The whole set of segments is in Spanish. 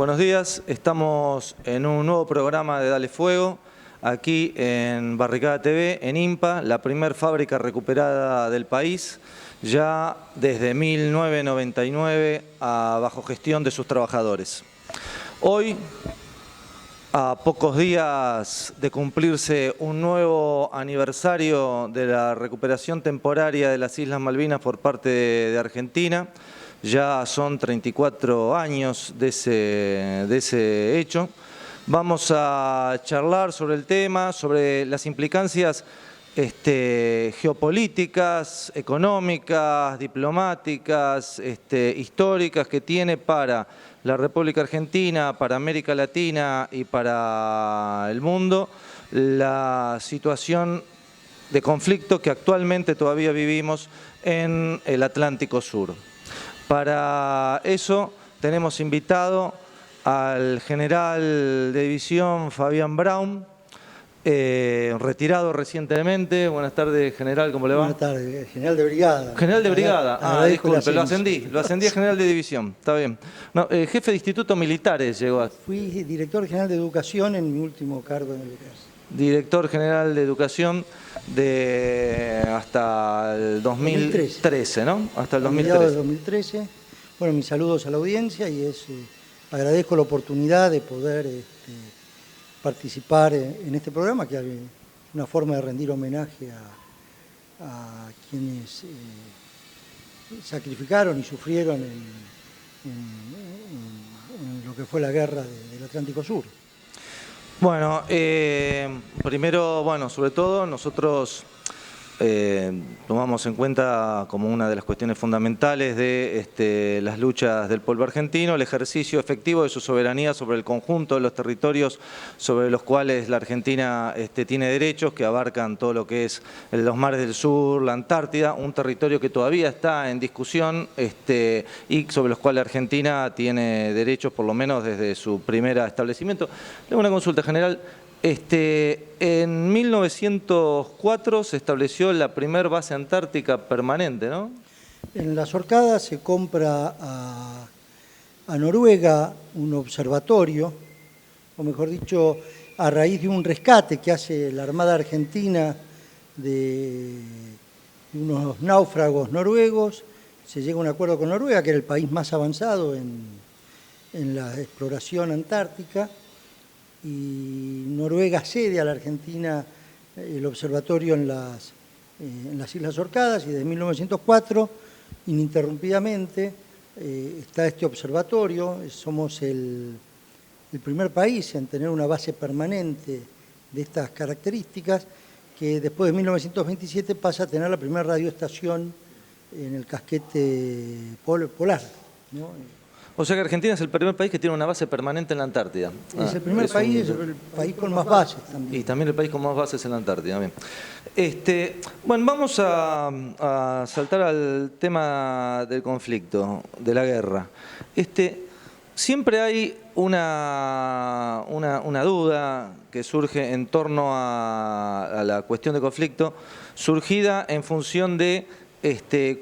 Buenos días. Estamos en un nuevo programa de Dale Fuego, aquí en Barricada TV, en IMPA, la primer fábrica recuperada del país, ya desde 1999 bajo gestión de sus trabajadores. Hoy, a pocos días de cumplirse un nuevo aniversario de la recuperación temporaria de las Islas Malvinas por parte de Argentina, ya son 34 años de ese hecho. Vamos a charlar sobre el tema, sobre las implicancias geopolíticas, económicas, diplomáticas, históricas que tiene para la República Argentina, para América Latina y para el mundo la situación de conflicto que actualmente todavía vivimos en el Atlántico Sur. Para eso tenemos invitado al general de división Fabián Braun, retirado recientemente. Buenas tardes, general, ¿cómo le va? Buenas tardes, general de brigada. General de brigada, disculpe, lo ascendí a general de división, está bien. No, jefe de instituto militares llegó a... Fui director general de educación en mi último cargo en el ejército. Director general de educación hasta el 2013, ¿no? Hasta el 2013. Del 2013. Bueno, mis saludos a la audiencia y agradezco la oportunidad de poder participar en este programa, que es una forma de rendir homenaje a quienes sacrificaron y sufrieron en lo que fue la guerra del Atlántico Sur. Bueno, primero, sobre todo nosotros tomamos en cuenta como una de las cuestiones fundamentales de las luchas del pueblo argentino, el ejercicio efectivo de su soberanía sobre el conjunto de los territorios sobre los cuales la Argentina tiene derechos, que abarcan todo lo que es los mares del sur, la Antártida, un territorio que todavía está en discusión y sobre los cuales Argentina tiene derechos, por lo menos desde su primer establecimiento. Tengo una consulta, general. En 1904 se estableció la primera base antártica permanente, ¿no? En las Orcadas se compra a Noruega un observatorio, o mejor dicho, a raíz de un rescate que hace la Armada Argentina de unos náufragos noruegos. Se llega a un acuerdo con Noruega, que era el país más avanzado en la exploración antártica, y Noruega cede a la Argentina el observatorio en las Islas Orcadas, y desde 1904, ininterrumpidamente, está este observatorio. Somos el primer país en tener una base permanente de estas características, que después de 1927 pasa a tener la primera radioestación en el casquete polar, ¿no? O sea que Argentina es el primer país que tiene una base permanente en la Antártida. Es el primer país, es el país con más bases también. Y también el país con más bases en la Antártida. Bien. Bueno, vamos a saltar al tema del conflicto, de la guerra. Siempre hay una duda que surge en torno a la cuestión de conflicto, surgida en función de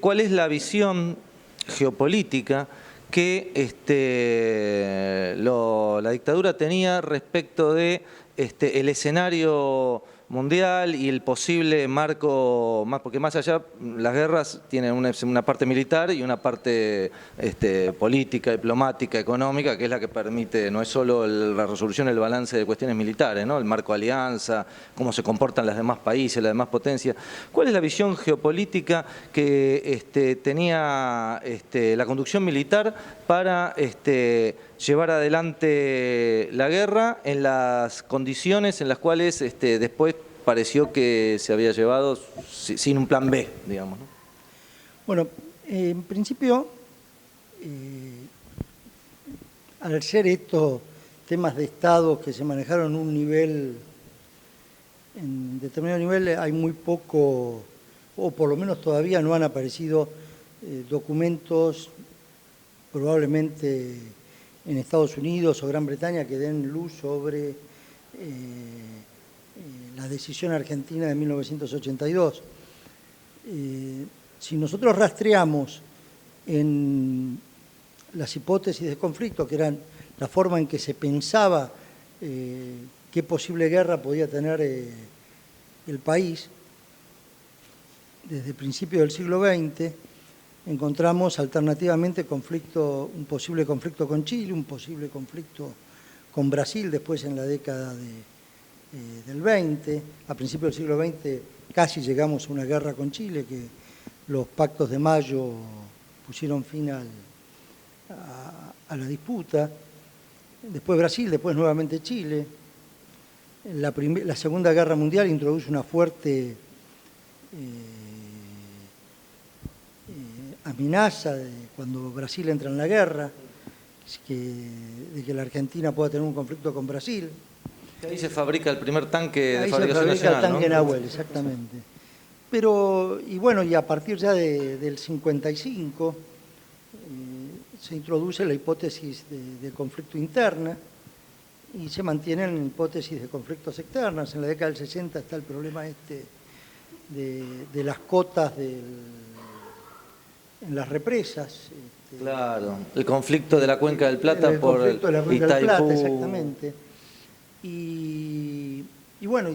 cuál es la visión geopolítica que la dictadura tenía respecto de el escenario mundial y el posible marco, porque más allá las guerras tienen una parte militar y una parte política, diplomática, económica, que es la que permite, no es solo la resolución, el balance de cuestiones militares, ¿no? El marco de alianza, cómo se comportan los demás países, las demás potencias. ¿Cuál es la visión geopolítica que tenía la conducción militar para llevar adelante la guerra en las condiciones en las cuales después pareció que se había llevado sin un plan B, digamos, ¿no? Bueno, en principio, al ser estos temas de Estado que se manejaron en determinado nivel, hay muy poco, o por lo menos todavía no han aparecido documentos, probablemente en Estados Unidos o Gran Bretaña, que den luz sobre la decisión argentina de 1982. Si nosotros rastreamos en las hipótesis de conflicto, que eran la forma en que se pensaba qué posible guerra podía tener el país, desde principios del siglo XX, encontramos alternativamente un posible conflicto con Chile, un posible conflicto con Brasil después en la década del 20. A principios del siglo XX casi llegamos a una guerra con Chile, que los pactos de Mayo pusieron fin a la disputa. Después Brasil, después nuevamente Chile. La Segunda Guerra Mundial introduce una fuerte amenaza cuando Brasil entra en la guerra, de que la Argentina pueda tener un conflicto con Brasil. Ahí se fabrica el primer tanque de Ahí fabricación se fabrica nacional, el tanque ¿no? Nahuel, exactamente. Pero, y a partir ya del 55 se introduce la hipótesis de conflicto interna y se mantienen hipótesis de conflictos externos. En la década del 60 está el problema de las cotas en las represas. Claro, el conflicto de la Cuenca del Plata el por conflicto de la Cuenca del Plata, Itaipú. exactamente. Y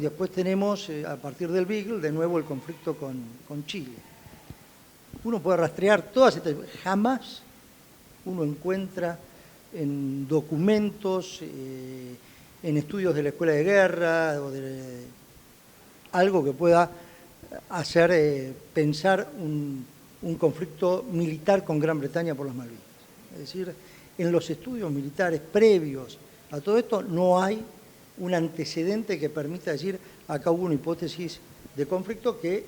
después tenemos, a partir del Beagle, de nuevo el conflicto con Chile. Uno puede rastrear todas estas... Jamás uno encuentra en documentos, en estudios de la Escuela de Guerra, algo que pueda hacer pensar un conflicto militar con Gran Bretaña por las Malvinas. Es decir, en los estudios militares previos a todo esto no hay un antecedente que permita decir acá hubo una hipótesis de conflicto que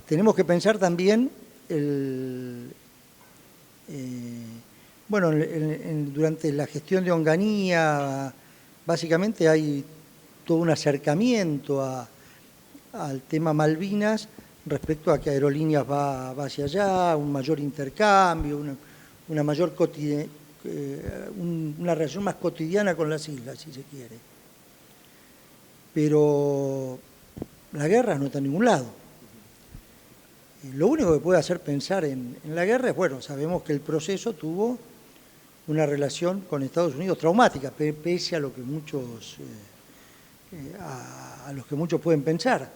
tenemos que pensar también durante la gestión de Onganía básicamente hay todo un acercamiento al tema Malvinas respecto a que Aerolíneas va hacia allá, un mayor intercambio, una mayor una relación más cotidiana con las islas, si se quiere. Pero la guerra no está en ningún lado. Lo único que puede hacer pensar en la guerra es, bueno, sabemos que el proceso tuvo una relación con Estados Unidos traumática, pese a lo que muchos, a los que muchos pueden pensar.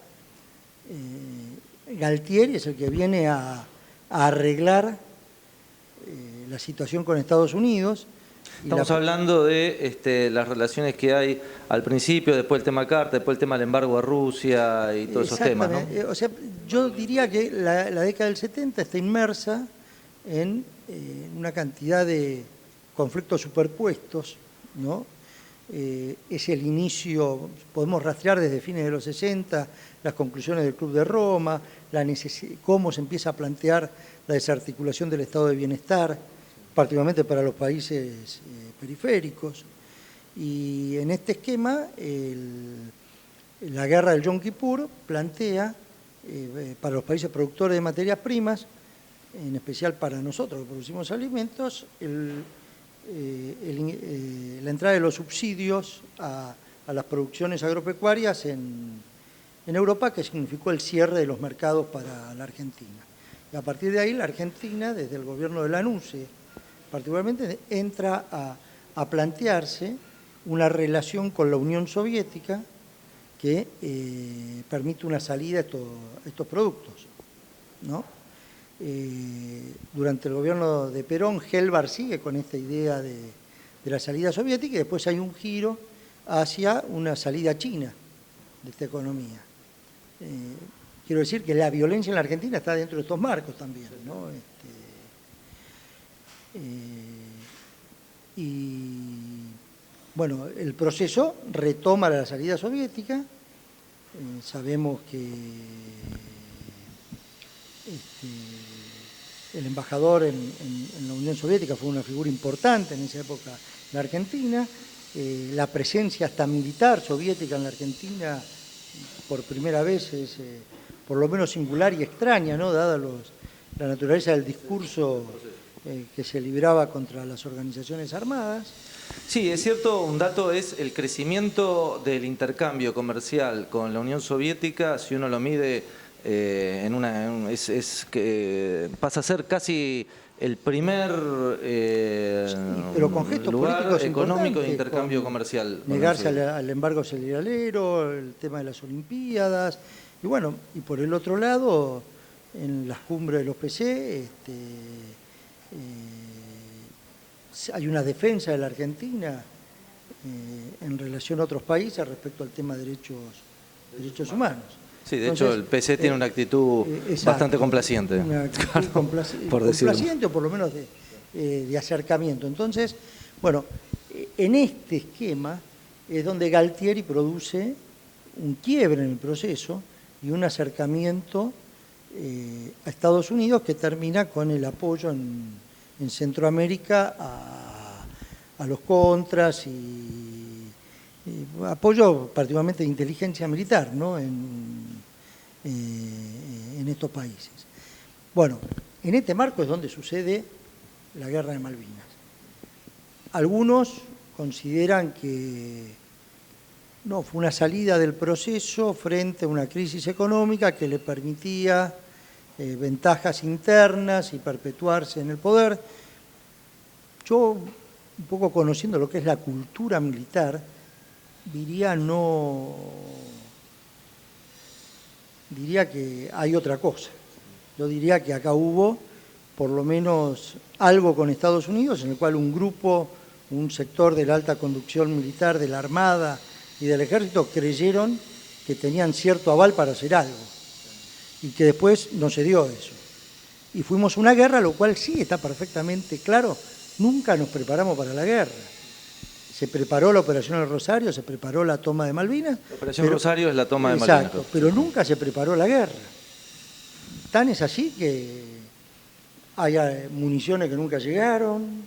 Galtieri es el que viene a arreglar la situación con Estados Unidos. Estamos hablando de las relaciones que hay al principio, después el tema Carter, después el tema del embargo a Rusia y todos esos temas, ¿no? O sea, yo diría que la década del 70 está inmersa en una cantidad de conflictos superpuestos, ¿no? Es el inicio, podemos rastrear desde fines de los 60 las conclusiones del Club de Roma, cómo se empieza a plantear la desarticulación del estado de bienestar, particularmente para los países periféricos. Y en este esquema, la guerra del Yom Kippur plantea, para los países productores de materias primas, en especial para nosotros que producimos alimentos, la entrada de los subsidios a las producciones agropecuarias en Europa, que significó el cierre de los mercados para la Argentina. Y a partir de ahí, la Argentina, desde el gobierno de Lanusse, particularmente, entra a plantearse una relación con la Unión Soviética que permite una salida a estos productos, ¿no? Durante el gobierno de Perón, Helvar sigue con esta idea de la salida soviética y después hay un giro hacia una salida china de esta economía. Quiero decir que la violencia en la Argentina está dentro de estos marcos también, ¿no? Y bueno, el proceso retoma la salida soviética. Sabemos que el embajador en la Unión Soviética fue una figura importante en esa época en la Argentina. La presencia hasta militar soviética en la Argentina por primera vez es por lo menos singular y extraña, ¿no? Dada la naturaleza del discurso que se libraba contra las organizaciones armadas. Sí, es cierto, un dato es el crecimiento del intercambio comercial con la Unión Soviética, si uno lo mide que pasa a ser casi el primer pero con gestos lugar políticos económico de importantes, intercambio con comercial. negarse al embargo cerealero, el tema de las Olimpiadas, y bueno, y por el otro lado, en las cumbres de los PC, hay una defensa de la Argentina en relación a otros países respecto al tema de derechos humanos. Sí, de Entonces, hecho el PC tiene una actitud exacto, bastante complaciente. Una actitud Claro, por decirlo. complaciente o por lo menos de acercamiento. Entonces, bueno, en este esquema es donde Galtieri produce un quiebre en el proceso y un acercamiento a Estados Unidos que termina con el apoyo en Centroamérica a los contras y apoyo particularmente de inteligencia militar, ¿no? en estos países. Bueno, en este marco es donde sucede la Guerra de Malvinas. Algunos consideran que no, fue una salida del proceso frente a una crisis económica que le permitía ventajas internas y perpetuarse en el poder. Yo, un poco conociendo lo que es la cultura militar, diría que hay otra cosa. Yo diría que acá hubo por lo menos algo con Estados Unidos, en el cual un sector de la alta conducción militar, de la Armada y del Ejército creyeron que tenían cierto aval para hacer algo y que después no se dio eso. Y fuimos a una guerra, lo cual sí está perfectamente claro, nunca nos preparamos para la guerra. Se preparó la Operación El Rosario, se preparó la toma de Malvinas. La Operación Rosario es la toma de Malvinas. Exacto, pero nunca se preparó la guerra. Tan es así que hay municiones que nunca llegaron,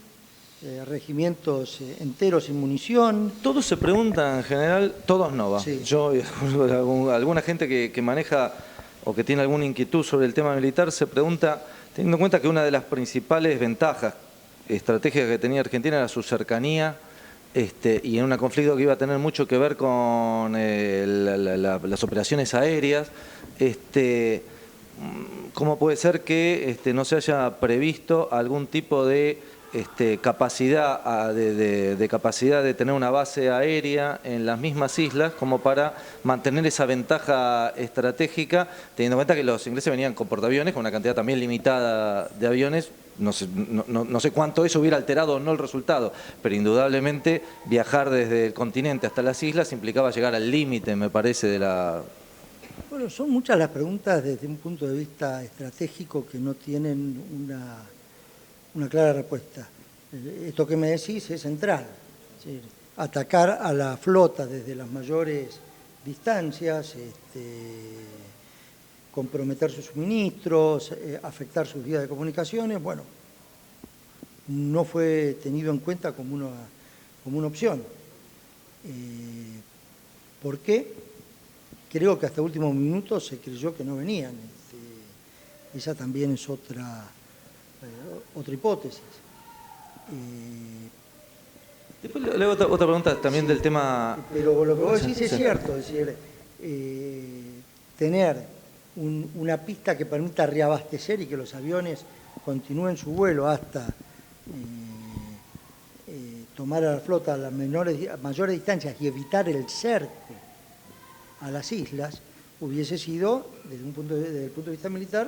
regimientos enteros sin munición. Todos se preguntan en general, todos no, va. Sí. Yo y alguna gente que maneja o que tiene alguna inquietud sobre el tema militar se pregunta, teniendo en cuenta que una de las principales ventajas estratégicas que tenía Argentina era su cercanía, y en un conflicto que iba a tener mucho que ver con las operaciones aéreas, ¿cómo puede ser que no se haya previsto algún tipo de capacidad de tener una base aérea en las mismas islas como para mantener esa ventaja estratégica, teniendo en cuenta que los ingleses venían con portaaviones, con una cantidad también limitada de aviones? No sé cuánto eso hubiera alterado o no el resultado, pero indudablemente viajar desde el continente hasta las islas implicaba llegar al límite, me parece, de la... Bueno, son muchas las preguntas desde un punto de vista estratégico que no tienen una clara respuesta. Esto que me decís es central. Es decir, atacar a la flota desde las mayores distancias, comprometer sus suministros, afectar sus vías de comunicaciones, bueno, no fue tenido en cuenta como una opción. ¿Por qué? Creo que hasta último minuto se creyó que no venían. Esa también es otra hipótesis. Después le hago otra pregunta también del tema... Pero lo que vos decís es cierto, es decir, tener una pista que permita reabastecer y que los aviones continúen su vuelo hasta tomar a la flota a las mayores distancias y evitar el cerco a las islas, hubiese sido, desde el punto de vista militar,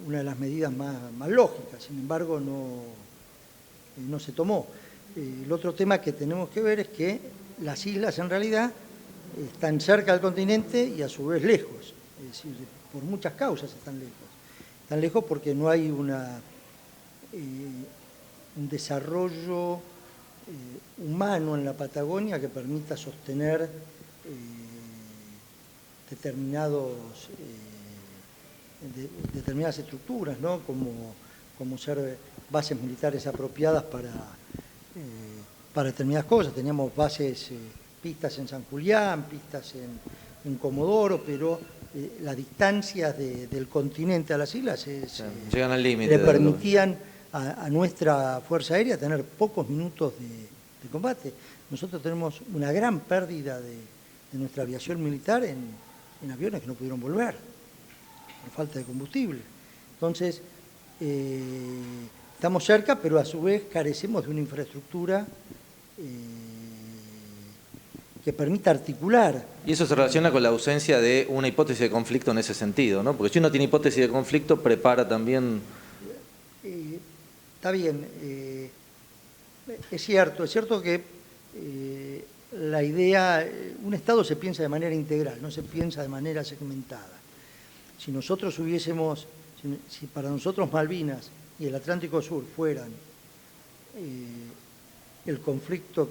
una de las medidas más lógicas. Sin embargo, no se tomó. El otro tema que tenemos que ver es que las islas en realidad están cerca del continente y a su vez lejos. Es decir, por muchas causas están lejos. Están lejos porque no hay un desarrollo humano en la Patagonia que permita sostener determinadas estructuras, ¿no? como ser bases militares apropiadas para determinadas cosas. Teníamos pistas en San Julián, pistas en Comodoro, pero las distancias del continente a las islas llegan al límite. Le permitían a nuestra Fuerza Aérea tener pocos minutos de combate. Nosotros tenemos una gran pérdida de nuestra aviación militar en aviones que no pudieron volver, por falta de combustible. Entonces, estamos cerca, pero a su vez carecemos de una infraestructura que permita articular. Y eso se relaciona con la ausencia de una hipótesis de conflicto en ese sentido, ¿no? Porque si uno tiene hipótesis de conflicto, prepara también... Está bien, es cierto que la idea, un Estado se piensa de manera integral, no se piensa de manera segmentada. Si nosotros hubiésemos, si para nosotros Malvinas y el Atlántico Sur fueran el conflicto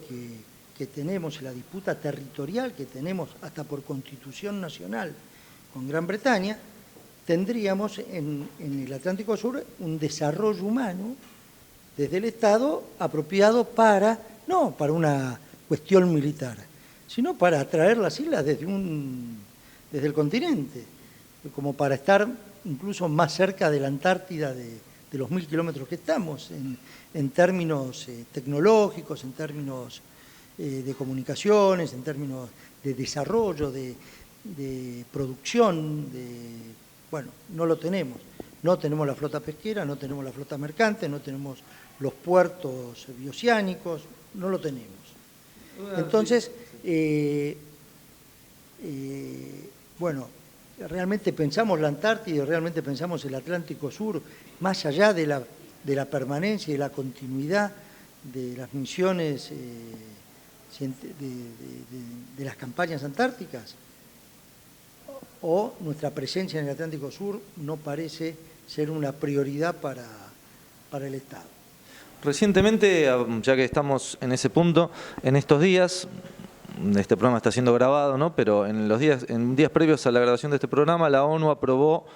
que tenemos, la disputa territorial que tenemos hasta por Constitución Nacional con Gran Bretaña, tendríamos en el Atlántico Sur un desarrollo humano desde el Estado apropiado no para una cuestión militar, sino para atraer las islas desde el continente, como para estar incluso más cerca de la Antártida de los 1000 kilómetros que estamos, en términos tecnológicos, en términos de comunicaciones, en términos de desarrollo, de producción, bueno, no lo tenemos. No tenemos la flota pesquera, no tenemos la flota mercante, no tenemos los puertos bioceánicos, no lo tenemos. Entonces, bueno, realmente pensamos la Antártida, realmente pensamos el Atlántico Sur, más allá de la permanencia y la continuidad de las misiones de las campañas antárticas, o nuestra presencia en el Atlántico Sur no parece ser una prioridad para el Estado. Recientemente, ya que estamos en ese punto, en estos días, este programa está siendo grabado, ¿no? Pero en días previos a la grabación de este programa, la ONU aprobó,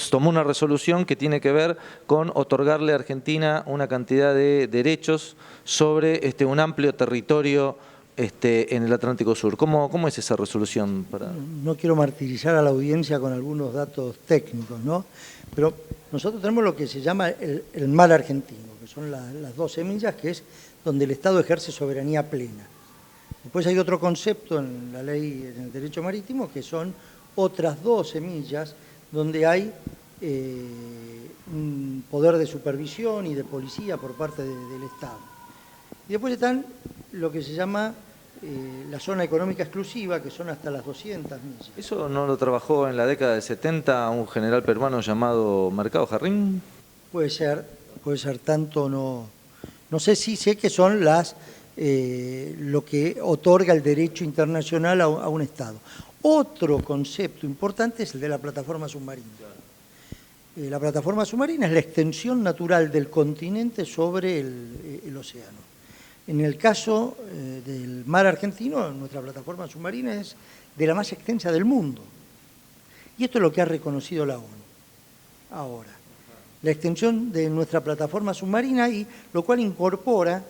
tomó una resolución que tiene que ver con otorgarle a Argentina una cantidad de derechos sobre un amplio territorio en el Atlántico Sur. ¿Cómo es esa resolución? No quiero martirizar a la audiencia con algunos datos técnicos, ¿no? Pero nosotros tenemos lo que se llama el mar argentino, que son las 12 millas, que es donde el Estado ejerce soberanía plena. Después hay otro concepto en la ley, en el derecho marítimo, que son otras 12 millas, donde hay un poder de supervisión y de policía por parte del Estado. Y después están lo que se llama la zona económica exclusiva, que son hasta las 200 millas. ¿Eso no lo trabajó en la década del 70 un general peruano llamado Mercado Jarrín? Puede ser tanto, no sé si sé que son lo que otorga el derecho internacional a un Estado. Otro concepto importante es el de la plataforma submarina. La plataforma submarina es la extensión natural del continente sobre el océano. En el caso del mar argentino, nuestra plataforma submarina es de la más extensa del mundo. Y esto es lo que ha reconocido la ONU ahora. La extensión de nuestra plataforma submarina, y lo cual incorpora,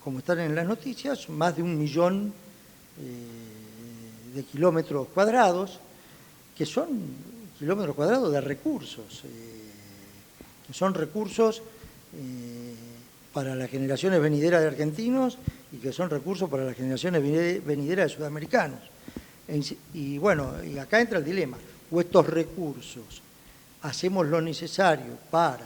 como están en las noticias, más de 1 millón de kilómetros cuadrados, que son kilómetros cuadrados de recursos, que son recursos para las generaciones venideras de argentinos y que son recursos para las generaciones venideras de sudamericanos. Y bueno, y acá entra el dilema, o estos recursos hacemos lo necesario para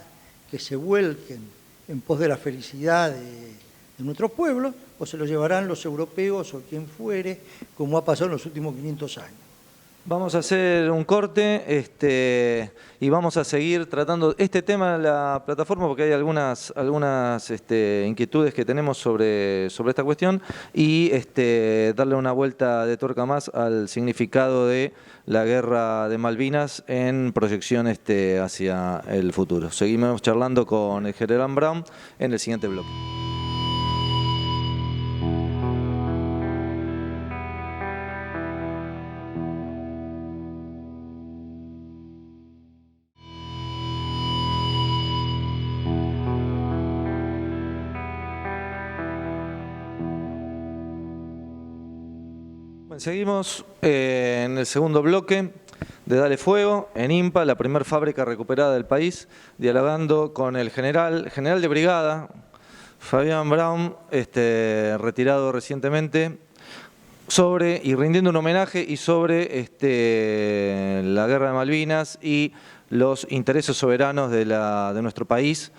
que se vuelquen en pos de la felicidad de nuestros pueblos, o se los llevarán los europeos o quien fuere, como ha pasado en los últimos 500 años. Vamos a hacer un corte y vamos a seguir tratando este tema de la plataforma, porque hay algunas inquietudes que tenemos sobre esta cuestión, y darle una vuelta de tuerca más al significado de la guerra de Malvinas en proyección hacia el futuro. Seguimos charlando con el general Brown en el siguiente bloque. Seguimos en el segundo bloque de Dale Fuego, en IMPA, la primera fábrica recuperada del país, dialogando con el general de brigada, Fabián Brown, retirado recientemente, sobre, y rindiendo un homenaje, y sobre la guerra de Malvinas y los intereses soberanos de nuestro país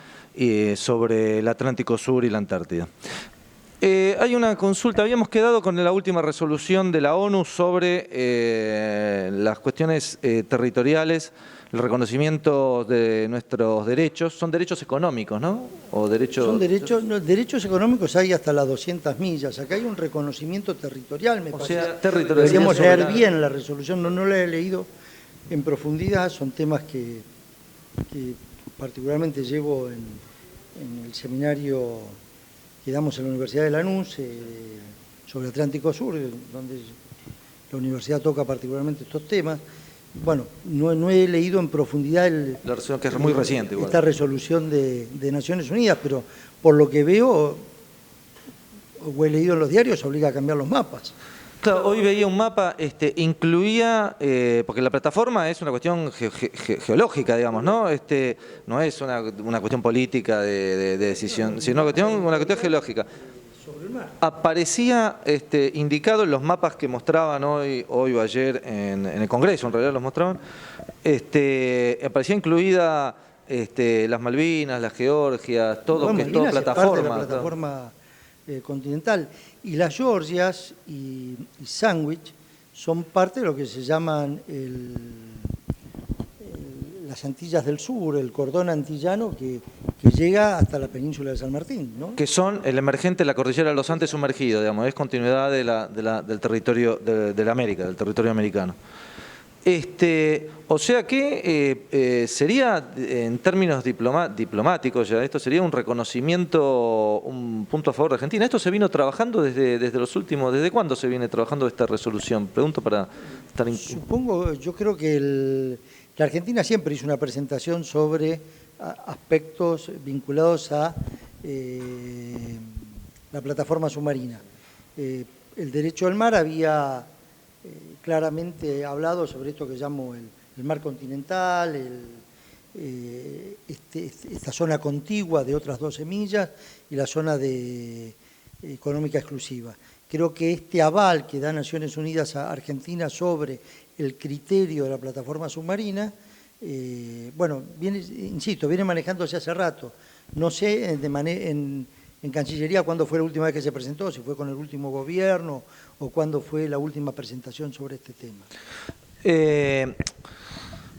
sobre el Atlántico Sur y la Antártida. Hay una consulta, habíamos quedado con la última resolución de la ONU sobre las cuestiones territoriales, el reconocimiento de nuestros derechos. Son derechos económicos, ¿no? O derechos... Son derechos económicos, hay hasta las 200 millas. Acá hay un reconocimiento territorial, me parece. Deberíamos leer bien la resolución, no la he leído en profundidad, son temas que particularmente llevo en el seminario que damos en la Universidad de Lanús sobre Atlántico Sur, donde la universidad toca particularmente estos temas. Bueno, no he leído en profundidad la resolución, que es muy reciente, igual, esta resolución de Naciones Unidas, pero por lo que veo, o he leído en los diarios, obliga a cambiar los mapas. Claro, hoy veía un mapa, incluía, porque la plataforma es una cuestión geológica, digamos, ¿no? No es una cuestión política de decisión, sino una cuestión geológica. Sobre el mar. Aparecía indicado en los mapas que mostraban hoy o ayer en el Congreso, en realidad los mostraban, aparecía incluida las Malvinas, las Georgias, todo, Bueno, que es toda plataforma. Es parte de la plataforma continental. Y las Georgias y Sandwich son parte de lo que se llaman las Antillas del Sur, el cordón antillano que llega hasta la península de San Martín, ¿no? Que son el emergente de la cordillera de los Andes sumergido, digamos, es continuidad del territorio de la América, del territorio americano. O sea que sería, en términos diplomáticos, ya esto sería un reconocimiento, un punto a favor de Argentina. Esto se vino trabajando ¿desde cuándo se viene trabajando esta resolución? Pregunto para estar... Supongo, yo creo que la Argentina siempre hizo una presentación sobre aspectos vinculados a la plataforma submarina. El derecho al mar había claramente hablado sobre esto que llamo el mar continental, esta zona contigua de otras 12 millas y la zona económica exclusiva. Creo que este aval que da Naciones Unidas a Argentina sobre el criterio de la plataforma submarina, bueno, viene manejándose hace rato. No sé en Cancillería cuándo fue la última vez que se presentó, si fue con el último gobierno o cuándo fue la última presentación sobre este tema.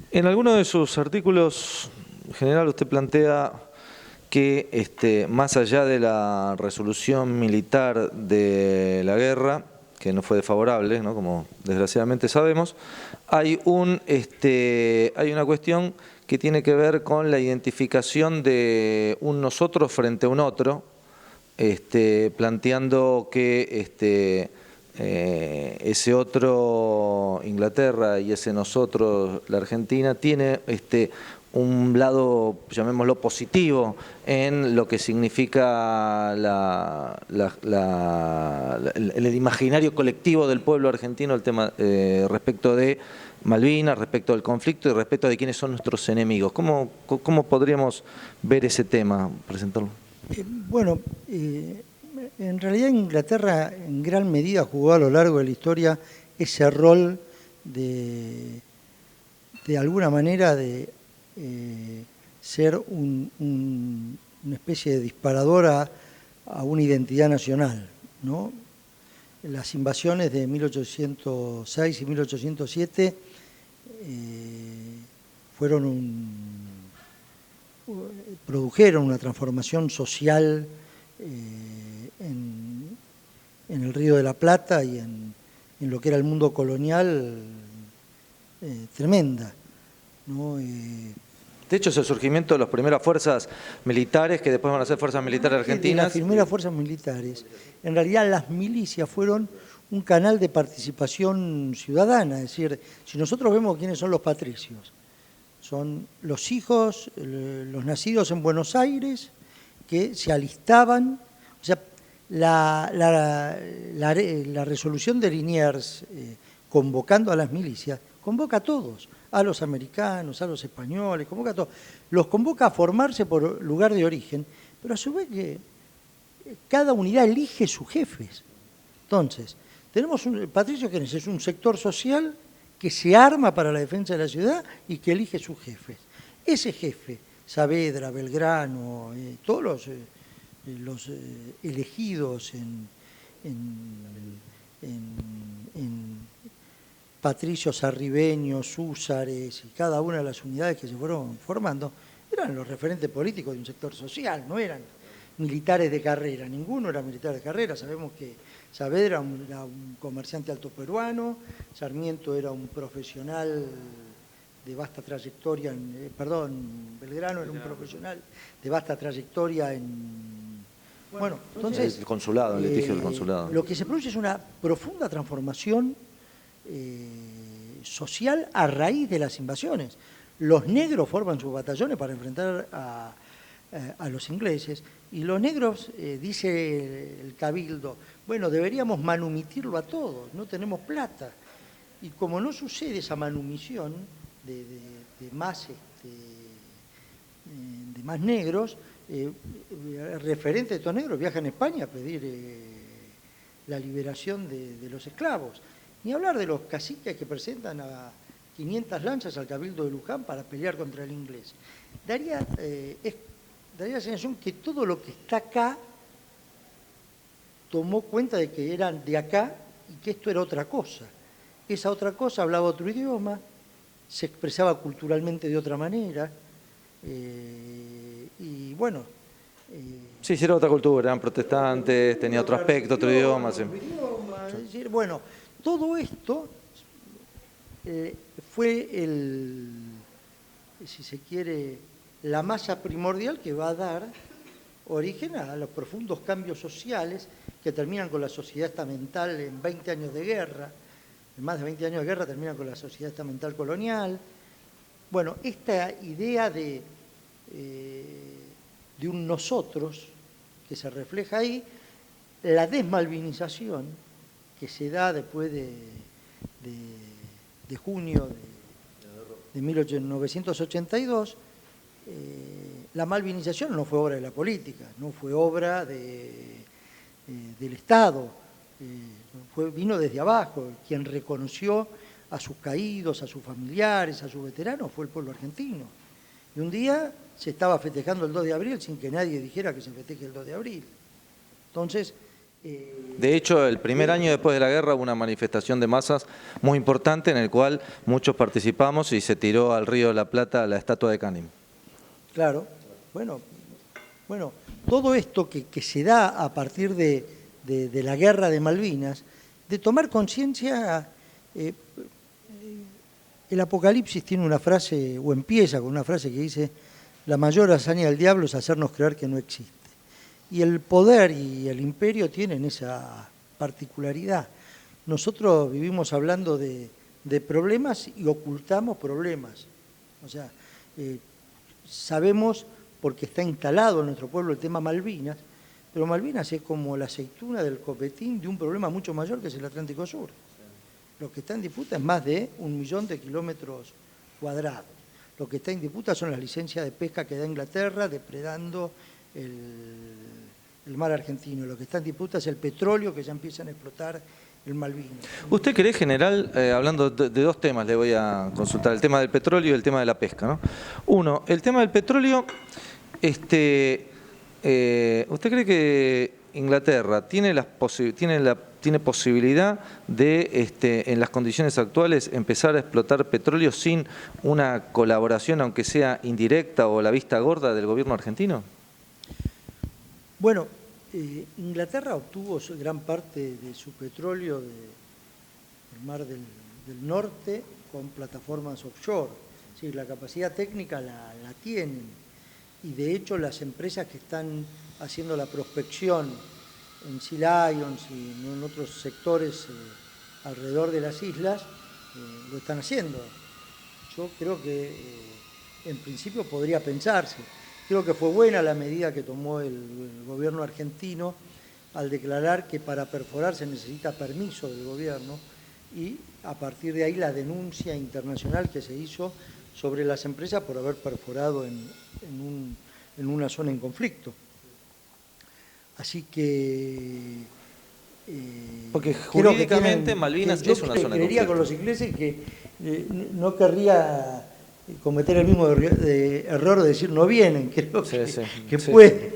En alguno de sus artículos, en general, usted plantea que más allá de la resolución militar de la guerra, que no fue desfavorable, ¿no? Como desgraciadamente sabemos, hay una cuestión que tiene que ver con la identificación de un nosotros frente a un otro, planteando que ese otro, Inglaterra, y ese nosotros, la Argentina, tiene un lado, llamémoslo positivo, en lo que significa el imaginario colectivo del pueblo argentino, el tema respecto de Malvinas, respecto del conflicto y respecto de quiénes son nuestros enemigos. ¿Cómo podríamos ver ese tema, presentarlo? Bueno, en realidad Inglaterra en gran medida jugó a lo largo de la historia ese rol de alguna manera de ser una especie de disparadora a una identidad nacional, ¿no? Las invasiones de 1806 y 1807 produjeron una transformación social en el Río de la Plata y en lo que era el mundo colonial tremenda, ¿no? De hecho, es el surgimiento de las primeras fuerzas militares que después van a ser fuerzas militares argentinas. Las primeras fuerzas militares. En realidad las milicias fueron un canal de participación ciudadana. Es decir, si nosotros vemos quiénes son los patricios, son los hijos, los nacidos en Buenos Aires, que se alistaban. O sea, la resolución de Liniers convocando a las milicias, convoca a todos, a los americanos, a los españoles, convoca a todos. Los convoca a formarse por lugar de origen, pero a su vez que cada unidad elige sus jefes. Entonces, Patricio Keynes es un sector social que se arma para la defensa de la ciudad y que elige sus jefes. Ese jefe, Saavedra, Belgrano, todos los elegidos en Patricios Arribeños, Húsares y cada una de las unidades que se fueron formando, eran los referentes políticos de un sector social, no eran militares de carrera, ninguno era militar de carrera. Sabemos que Saavedra era un comerciante alto peruano, Sarmiento era un profesional de vasta trayectoria, Belgrano era un profesional de vasta trayectoria en... Bueno, entonces... El consulado, el litigio del consulado. Lo que se produce es una profunda transformación social a raíz de las invasiones. Los negros forman sus batallones para enfrentar a los ingleses, y los negros, dice el cabildo, bueno, deberíamos manumitirlo a todos, no tenemos plata. Y como no sucede esa manumisión de más negros, referentes de estos negros viajan a España a pedir la liberación de los esclavos. Ni hablar de los caciques que presentan a 500 lanzas al cabildo de Luján para pelear contra el inglés. Daría la sensación que todo lo que está acá tomó cuenta de que eran de acá y que esto era otra cosa. Esa otra cosa hablaba otro idioma, se expresaba culturalmente de otra manera, y bueno... sí, era otra cultura, eran protestantes, tenía otro aspecto, otro idioma. Sí. Es decir, bueno, todo esto fue si se quiere, la masa primordial que va a dar origen a los profundos cambios sociales que terminan con la sociedad estamental en 20 años de guerra, en más de 20 años de guerra terminan con la sociedad estamental colonial. Bueno, esta idea de un nosotros que se refleja ahí, la desmalvinización que se da después de junio de 1982, la malvinización no fue obra de la política, no fue obra del Estado, vino desde abajo. Quien reconoció a sus caídos, a sus familiares, a sus veteranos fue el pueblo argentino. Y un día se estaba festejando el 2 de abril sin que nadie dijera que se festeje el 2 de abril. Entonces... De hecho, el primer año después de la guerra hubo una manifestación de masas muy importante en el cual muchos participamos y se tiró al Río de la Plata la estatua de Canning. Claro, bueno, todo esto que se da a partir de la guerra de Malvinas, de tomar conciencia, el Apocalipsis tiene una frase, o empieza con una frase que dice: la mayor hazaña del diablo es hacernos creer que no existe. Y el poder y el imperio tienen esa particularidad. Nosotros vivimos hablando de problemas y ocultamos problemas. O sea, sabemos, porque está instalado en nuestro pueblo el tema Malvinas, pero Malvinas es como la aceituna del copetín de un problema mucho mayor que es el Atlántico Sur. Lo que está en disputa es más de 1 millón de kilómetros cuadrados. Lo que está en disputa son las licencias de pesca que da Inglaterra, depredando el mar argentino. Lo que está en disputa es el petróleo que ya empiezan a explotar el Malvinas. ¿Usted cree, general, hablando de dos temas, le voy a consultar, el tema del petróleo y el tema de la pesca, ¿no? Uno, el tema del petróleo, ¿usted cree que Inglaterra tiene posibilidad de, en las condiciones actuales, empezar a explotar petróleo sin una colaboración, aunque sea indirecta o la vista gorda del gobierno argentino? Bueno, Inglaterra obtuvo gran parte de su petróleo del Mar del Norte con plataformas offshore. Sí, la capacidad técnica la tienen, y de hecho las empresas que están haciendo la prospección en Sea Lions y en otros sectores alrededor de las islas lo están haciendo. Yo creo que en principio podría pensarse. Creo que fue buena la medida que tomó el gobierno argentino al declarar que para perforar se necesita permiso del gobierno, y a partir de ahí la denuncia internacional que se hizo sobre las empresas por haber perforado en una zona en conflicto. Así que Porque creo que jurídicamente Malvinas yo es una zona de creería conflicto. con los ingleses que no querría cometer el mismo error de decir no vienen, creo Sí, sí, que sí. pueden,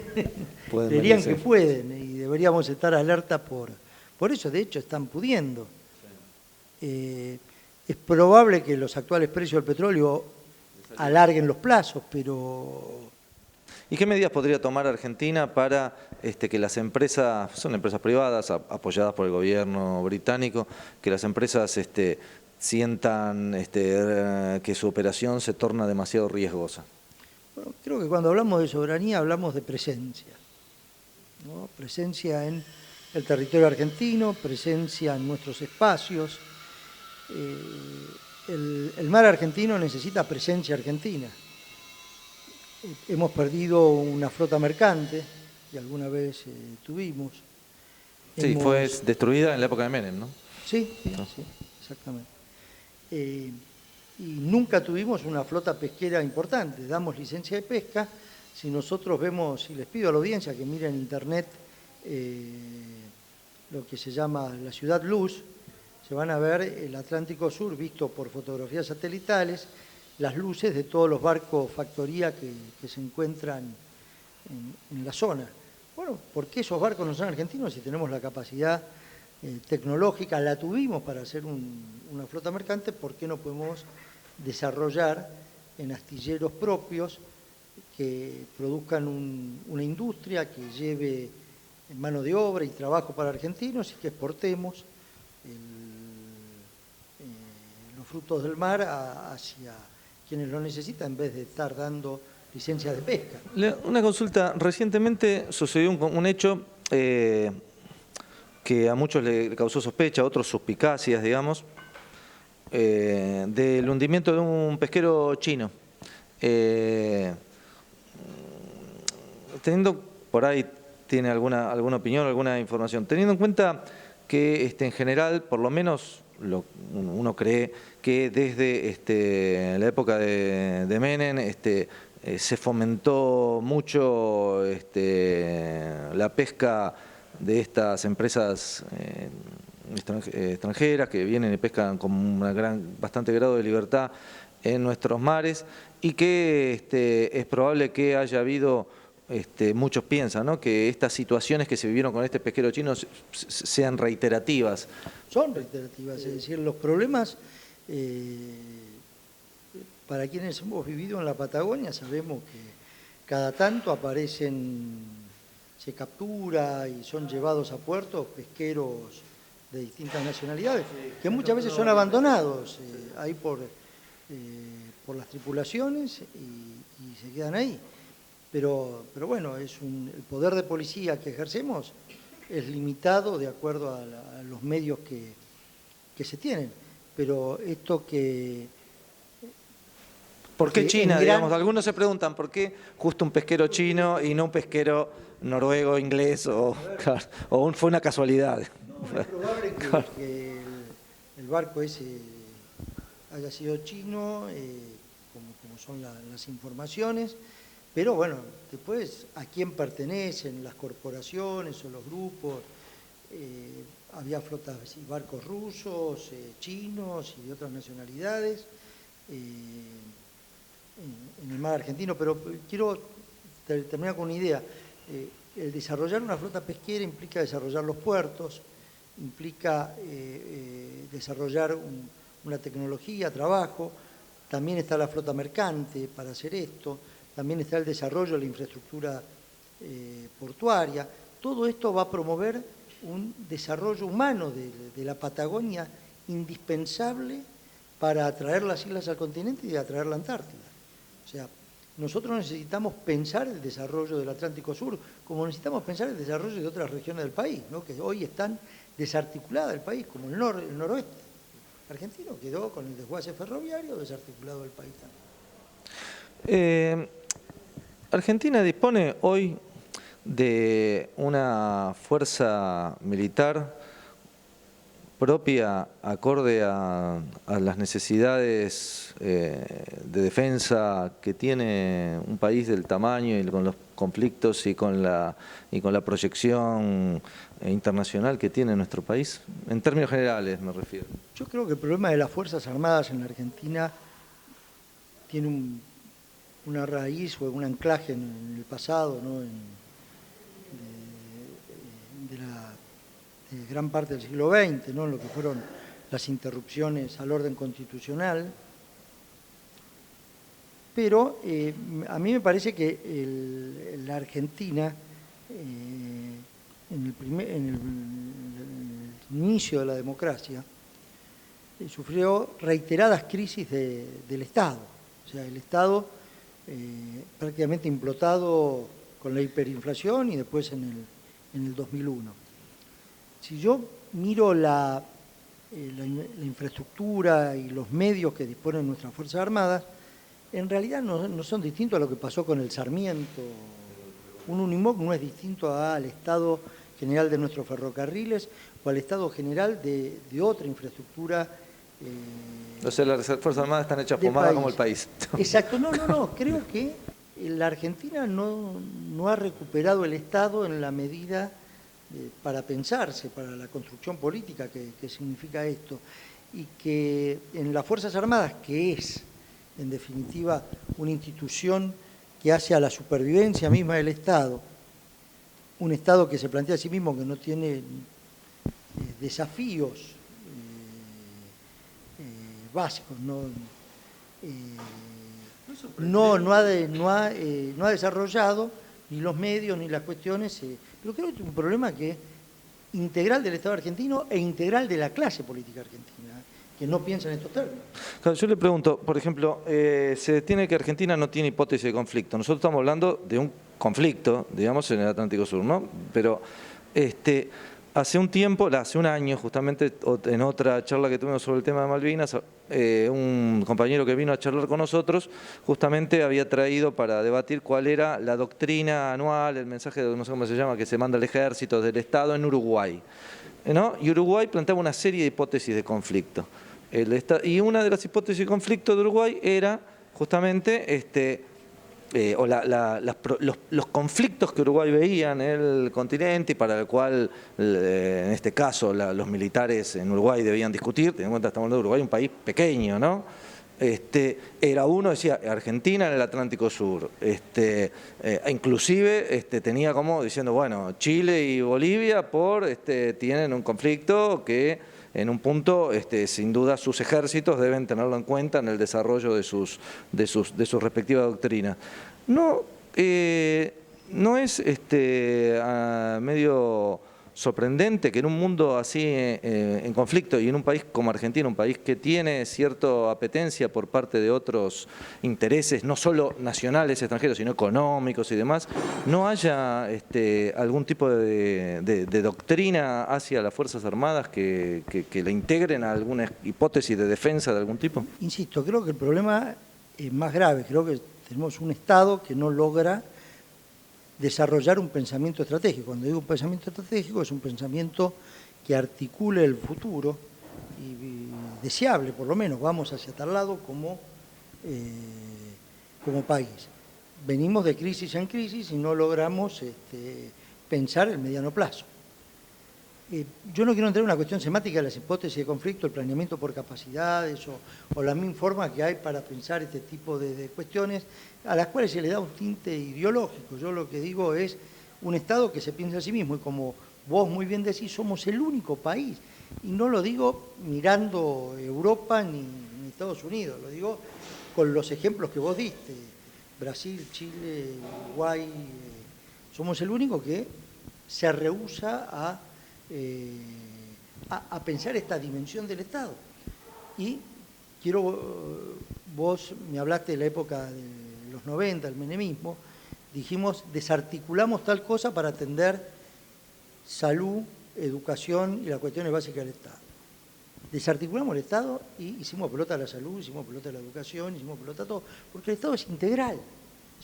Pueden creerían venir, que sí. pueden y deberíamos estar alerta por eso, de hecho están pudiendo. Es probable que los actuales precios del petróleo alarguen los plazos, pero ¿Y qué medidas podría tomar Argentina para que las empresas, son empresas privadas apoyadas por el gobierno británico, que las empresas sientan que su operación se torna demasiado riesgosa? bueno, creo que cuando hablamos de soberanía hablamos de presencia, ¿no? Presencia en el territorio argentino, presencia en nuestros espacios. El mar argentino necesita presencia argentina. Hemos perdido una flota mercante, que alguna vez tuvimos. Sí, fue destruida en la época de Menem, ¿no? Sí, exactamente. Y nunca tuvimos una flota pesquera importante. Damos licencia de pesca. Si nosotros vemos, y les pido a la audiencia que miren en internet lo que se llama la Ciudad Luz, se van a ver el Atlántico Sur visto por fotografías satelitales, las luces de todos los barcos factoría que se encuentran en la zona. Bueno, ¿por qué esos barcos no son argentinos si tenemos la capacidad tecnológica? La tuvimos para hacer una flota mercante, ¿por qué no podemos desarrollar en astilleros propios que produzcan una industria que lleve mano de obra y trabajo para argentinos y que exportemos los frutos del mar hacia quienes lo necesitan en vez de estar dando licencias de pesca? Una consulta. Recientemente sucedió un hecho que a muchos le causó sospecha, a otros suspicacias, digamos, del hundimiento de un pesquero chino. Teniendo, por ahí tiene alguna opinión, alguna información, teniendo en cuenta que en general, por lo menos uno cree que desde la época de Menem se fomentó mucho la pesca de estas empresas extranjeras que vienen y pescan con bastante grado de libertad en nuestros mares, y que es probable que haya habido, muchos piensan, ¿no?, que estas situaciones que se vivieron con este pesquero chino sean reiterativas. Son reiterativas, es decir, los problemas, para quienes hemos vivido en la Patagonia, sabemos que cada tanto se captura y son llevados a puertos pesqueros de distintas nacionalidades, que muchas veces son abandonados ahí por las tripulaciones y se quedan ahí. Pero bueno, el poder de policía que ejercemos es limitado de acuerdo a los medios que se tienen. Pero esto que... ¿Por qué China, digamos? Algunos se preguntan, ¿por qué justo un pesquero chino y no un pesquero noruego, inglés? Fue una casualidad. No, es probable que el barco ese haya sido chino, como son las informaciones, pero bueno, después a quién pertenecen las corporaciones o los grupos. Había flotas y barcos rusos, chinos y de otras nacionalidades en el mar argentino, pero quiero terminar con una idea. El desarrollar una flota pesquera implica desarrollar los puertos, implica desarrollar una tecnología, trabajo. También está la flota mercante para hacer esto, también está el desarrollo de la infraestructura portuaria. Todo esto va a promover un desarrollo humano de la Patagonia indispensable para atraer las islas al continente y atraer la Antártida. O sea, nosotros necesitamos pensar el desarrollo del Atlántico Sur como necesitamos pensar el desarrollo de otras regiones del país, ¿no?, que hoy están desarticuladas del país, como el noroeste argentino quedó con el desguace ferroviario desarticulado del país también. Argentina dispone hoy de una fuerza militar propia, acorde a las necesidades de defensa que tiene un país del tamaño y con los conflictos y con la proyección internacional que tiene nuestro país? En términos generales me refiero. Yo creo que el problema de las Fuerzas Armadas en la Argentina tiene una raíz o un anclaje en el pasado, ¿no? De gran parte del siglo XX, ¿no? En lo que fueron las interrupciones al orden constitucional. Pero a mí me parece que la Argentina, en el inicio de la democracia, sufrió reiteradas crisis del Estado. O sea, el Estado prácticamente implotado con la hiperinflación y después en el 2001. Si yo miro la infraestructura y los medios que disponen nuestras Fuerzas Armadas, en realidad no son distintos a lo que pasó con el Sarmiento. Un Unimog no es distinto al estado general de nuestros ferrocarriles o al estado general de otra infraestructura. O sea, las Fuerzas Armadas están hechas pomada como el país. Exacto, no. Creo que la Argentina no ha recuperado el Estado en la medida para pensarse, para la construcción política que significa esto, y que en las Fuerzas Armadas, que es, en definitiva, una institución que hace a la supervivencia misma del Estado, un Estado que se plantea a sí mismo que no tiene desafíos básicos, no ha desarrollado ni los medios ni las cuestiones, pero creo que es un problema que es integral del Estado argentino e integral de la clase política argentina, que no piensa en estos términos. Claro, yo le pregunto, por ejemplo, se detiene que Argentina no tiene hipótesis de conflicto. Nosotros estamos hablando de un conflicto, digamos, en el Atlántico Sur, ¿no? Pero hace un tiempo, hace un año, justamente en otra charla que tuvimos sobre el tema de Malvinas, un compañero que vino a charlar con nosotros justamente había traído para debatir cuál era la doctrina anual, el mensaje, no sé cómo se llama, que se manda al ejército del Estado en Uruguay, ¿no? Y Uruguay planteaba una serie de hipótesis de conflicto. Y una de las hipótesis de conflicto de Uruguay era justamente los conflictos que Uruguay veía en el continente y para el cual, en este caso, los militares en Uruguay debían discutir, teniendo en cuenta que estamos hablando de Uruguay, un país pequeño, ¿no? Era uno, decía, Argentina en el Atlántico Sur, inclusive tenía como diciendo, bueno, Chile y Bolivia tienen un conflicto que en un punto, sin duda, sus ejércitos deben tenerlo en cuenta en el desarrollo de sus respectivas doctrinas. No es medio sorprendente que en un mundo así en conflicto y en un país como Argentina, un país que tiene cierta apetencia por parte de otros intereses, no solo nacionales extranjeros, sino económicos y demás, no haya algún tipo de doctrina hacia las Fuerzas Armadas que le integren a alguna hipótesis de defensa de algún tipo? Insisto, creo que el problema es más grave. Creo que tenemos un Estado que no logra desarrollar un pensamiento estratégico. Cuando digo un pensamiento estratégico, es un pensamiento que articule el futuro y deseable, por lo menos, vamos hacia tal lado como país. Venimos de crisis en crisis y no logramos pensar el mediano plazo. Yo no quiero entrar en una cuestión semática de las hipótesis de conflicto, el planeamiento por capacidades o la misma forma que hay para pensar este tipo de cuestiones a las cuales se le da un tinte ideológico. Yo lo que digo es un Estado que se piensa a sí mismo y como vos muy bien decís, somos el único país. Y no lo digo mirando Europa ni Estados Unidos, lo digo con los ejemplos que vos diste, Brasil, Chile, Uruguay. Somos el único que se rehúsa a pensar esta dimensión del Estado. Y vos me hablaste de la época de los 90, el menemismo, dijimos, desarticulamos tal cosa para atender salud, educación y las cuestiones básicas del Estado. Desarticulamos el Estado y hicimos pelota a la salud, hicimos pelota a la educación, hicimos pelota a todo, porque el Estado es integral.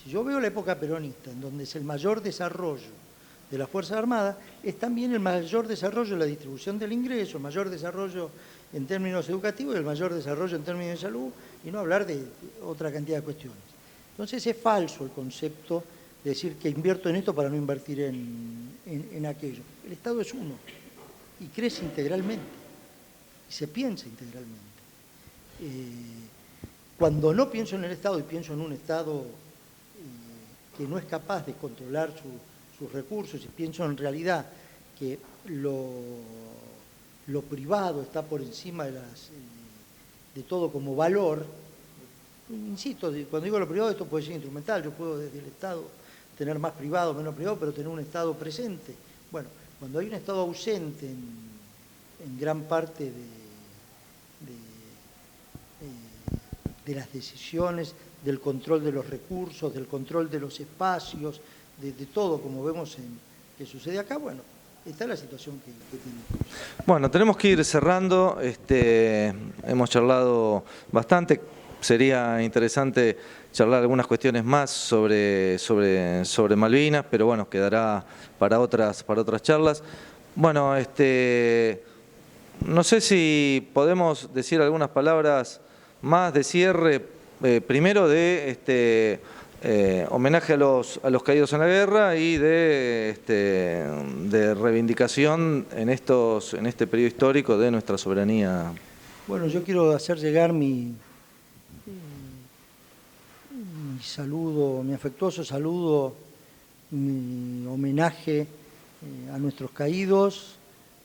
Si yo veo la época peronista, en donde es el mayor desarrollo de las Fuerzas Armadas, es también el mayor desarrollo de la distribución del ingreso, el mayor desarrollo en términos educativos y el mayor desarrollo en términos de salud, y no hablar de otra cantidad de cuestiones. Entonces es falso el concepto de decir que invierto en esto para no invertir en aquello. El Estado es uno y crece integralmente y se piensa integralmente. Cuando no pienso en el Estado y pienso en un Estado que no es capaz de controlar sus recursos y pienso en realidad que lo privado está por encima de todo como valor, insisto, cuando digo lo privado esto puede ser instrumental, yo puedo desde el Estado tener más privado, menos privado, pero tener un Estado presente. Bueno, cuando hay un Estado ausente en gran parte de las decisiones, del control de los recursos, del control de los espacios, de todo como vemos que sucede acá, bueno, esta es la situación que tenemos. Bueno, tenemos que ir cerrando, hemos charlado bastante, sería interesante charlar algunas cuestiones más sobre Malvinas, pero bueno, quedará para otras charlas. Bueno, no sé si podemos decir algunas palabras más de cierre, primero de homenaje a los caídos en la guerra y de reivindicación en este periodo histórico de nuestra soberanía. Bueno, yo quiero hacer llegar mi saludo, mi afectuoso saludo, mi homenaje a nuestros caídos,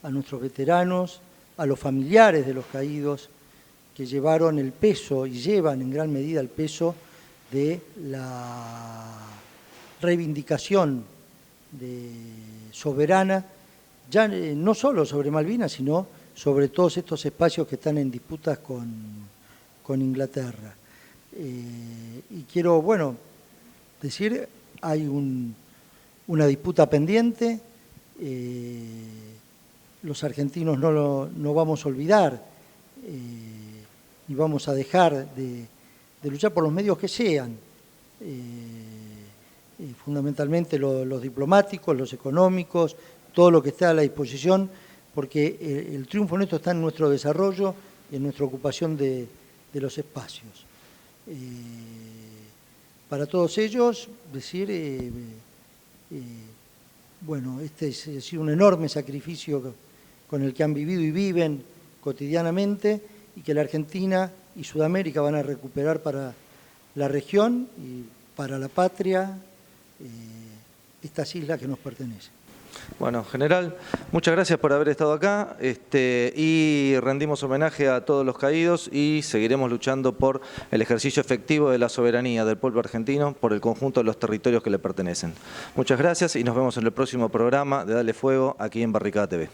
a nuestros veteranos, a los familiares de los caídos que llevaron el peso y llevan en gran medida el peso de la reivindicación soberana, ya no solo sobre Malvinas, sino sobre todos estos espacios que están en disputas con Inglaterra. Y quiero, bueno, decir, hay una disputa pendiente, los argentinos no vamos a olvidar y vamos a dejar de luchar por los medios que sean, fundamentalmente los diplomáticos, los económicos, todo lo que está a la disposición, porque el triunfo en esto está en nuestro desarrollo y en nuestra ocupación de los espacios. Para todos ellos, decir, bueno, este ha sido un enorme sacrificio con el que han vivido y viven cotidianamente, y que la Argentina y Sudamérica van a recuperar para la región y para la patria estas islas que nos pertenecen. Bueno, general, muchas gracias por haber estado acá y rendimos homenaje a todos los caídos y seguiremos luchando por el ejercicio efectivo de la soberanía del pueblo argentino por el conjunto de los territorios que le pertenecen. Muchas gracias y nos vemos en el próximo programa de Dale Fuego aquí en Barricada TV.